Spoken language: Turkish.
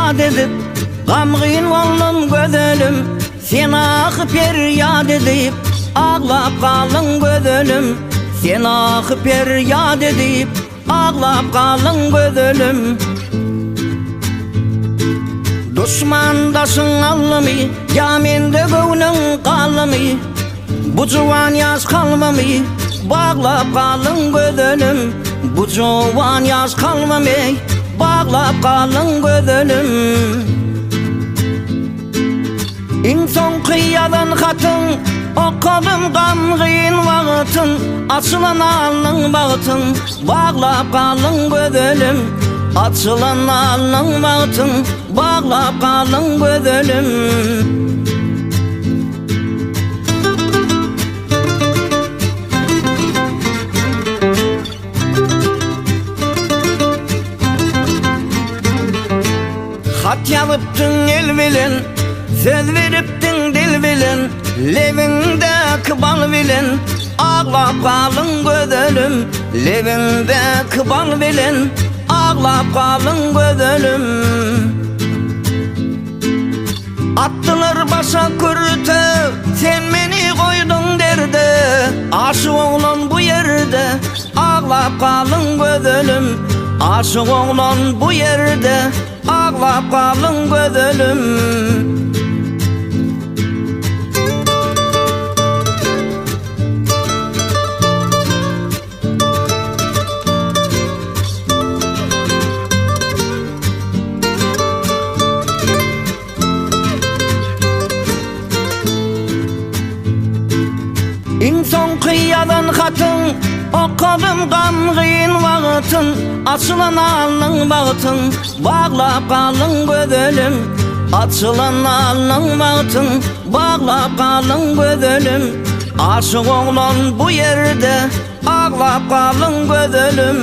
yad edip gamgyn boldum gözelim, sen akıp feryad edip ağlap kalın gözelim, sen akıp feryad edip ağlap kalın gözelim. Düşmandaşın alımı, ya mende göwnüň kalımı, bu juwan ýaş kalmamy, bağlap kalın gözelim, bu juwan ýaş kalmamy, bağlap kalın gözelim. İnsan kıyadan hatın, okudum gamgyn wagtyn, açılan alnyň bagtyn, bağlap kalın gözelim, açılan alnyň bagtyn, bağlap kalın gözelim. Hat yazıptın el bilen, söz veriptin dil bilen, levinde kıbal bilen, ağlap kalın gözelim, levinde kıbal bilen, ağlap kalın gözelim. Attılar başa kürte, sen meni koydun derde, aşık oğlan bu yerde, ağlap kalın gözelim, aşık oğlan bu yerde, ağlap kalın gözelim. İnsan kıyadan hatın, okudum gamgyn wagtyn, açılan alnyň bagtyn, bağlap kalın gözelim, açılan alnyň bagtyn, bağlap kalın gözelim. Aşık oğlan bu yerde, ağlap kalın gözelim.